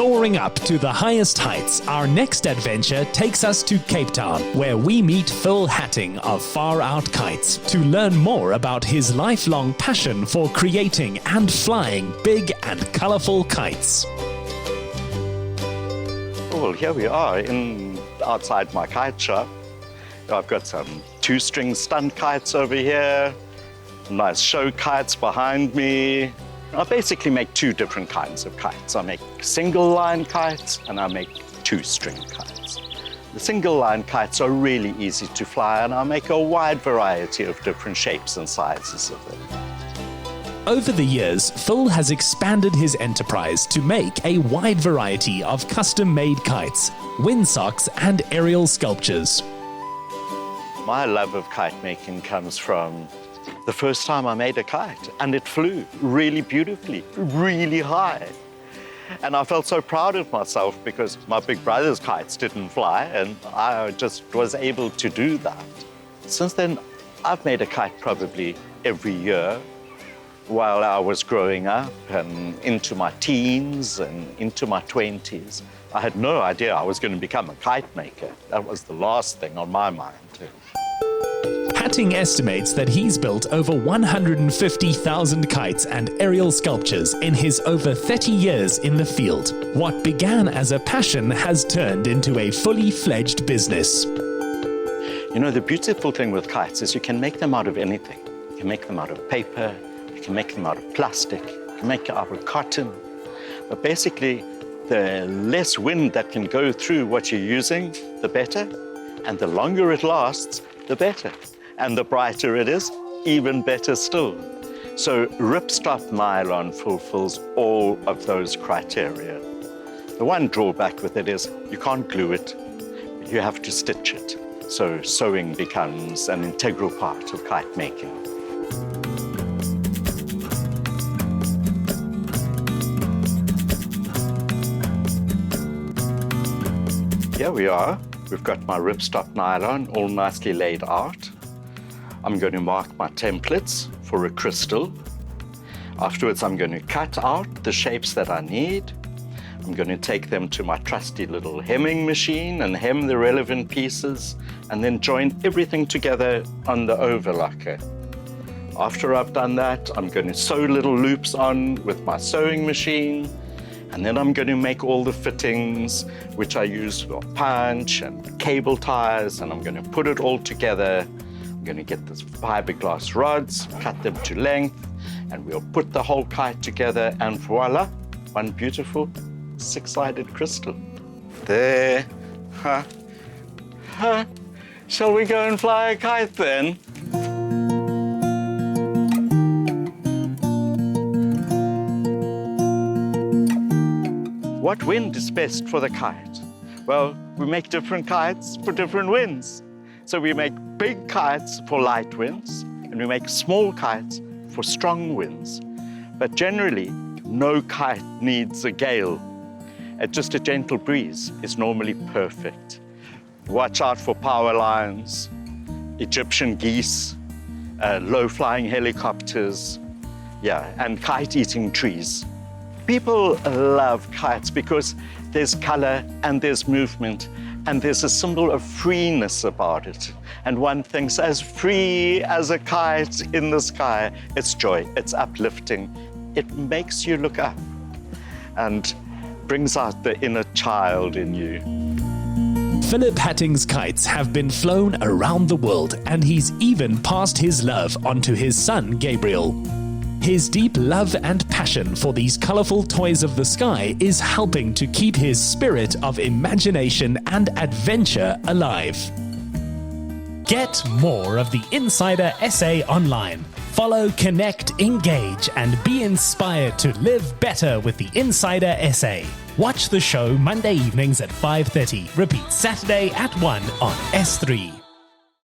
Soaring up to the highest heights, our next adventure takes us to Cape Town, where we meet Phil Hattingh of Far Out Kites to learn more about his lifelong passion for creating and flying big and colourful kites. Well, here we are outside my kite shop. I've got some two-string stunt kites over here, nice show kites behind me. I basically make two different kinds of kites. I make single-line kites and I make two-string kites. The single-line kites are really easy to fly, and I make a wide variety of different shapes and sizes of them. Over the years, Phil has expanded his enterprise to make a wide variety of custom-made kites, windsocks and aerial sculptures. My love of kite making comes from the first time I made a kite, and it flew really beautifully, really high. And I felt so proud of myself because my big brother's kites didn't fly, and I just was able to do that. Since then, I've made a kite probably every year while I was growing up and into my teens and into my 20s. I had no idea I was going to become a kite maker. That was the last thing on my mind. Hattingh estimates that he's built over 150,000 kites and aerial sculptures in his over 30 years in the field. What began as a passion has turned into a fully fledged business. You know, the beautiful thing with kites is you can make them out of anything. You can make them out of paper, you can make them out of plastic, you can make it out of cotton. But basically, the less wind that can go through what you're using, the better. And the longer it lasts, the better. And the brighter it is, even better still. So ripstop nylon fulfills all of those criteria. The one drawback with it is you can't glue it, you have to stitch it. So sewing becomes an integral part of kite making. Here we are. We've got my ripstop nylon all nicely laid out. I'm going to mark my templates for a crystal. Afterwards, I'm going to cut out the shapes that I need. I'm going to take them to my trusty little hemming machine and hem the relevant pieces, and then join everything together on the overlocker. After I've done that, I'm going to sew little loops on with my sewing machine, and then I'm going to make all the fittings, which I use for punch and cable ties, and I'm going to put it all together. I'm going to get the fiberglass rods, cut them to length, and we'll put the whole kite together, and voila, one beautiful six-sided crystal. There. Shall we go and fly a kite then? What wind is best for the kite? Well, we make different kites for different winds. So we make big kites for light winds, and we make small kites for strong winds. But generally, no kite needs a gale. Just a gentle breeze is normally perfect. Watch out for power lines, Egyptian geese, low-flying helicopters, and kite-eating trees. People love kites because there's color and there's movement, and there's a symbol of freeness about it. And one thinks, as free as a kite in the sky, it's joy, it's uplifting. It makes you look up and brings out the inner child in you. Philip Hattingh's kites have been flown around the world, and he's even passed his love on to his son, Gabriel. His deep love and passion for these colourful toys of the sky is helping to keep his spirit of imagination and adventure alive. Get more of the Insider SA online. Follow, connect, engage, and be inspired to live better with the Insider SA. Watch the show Monday evenings at 5:30. Repeat Saturday at 1 on S3.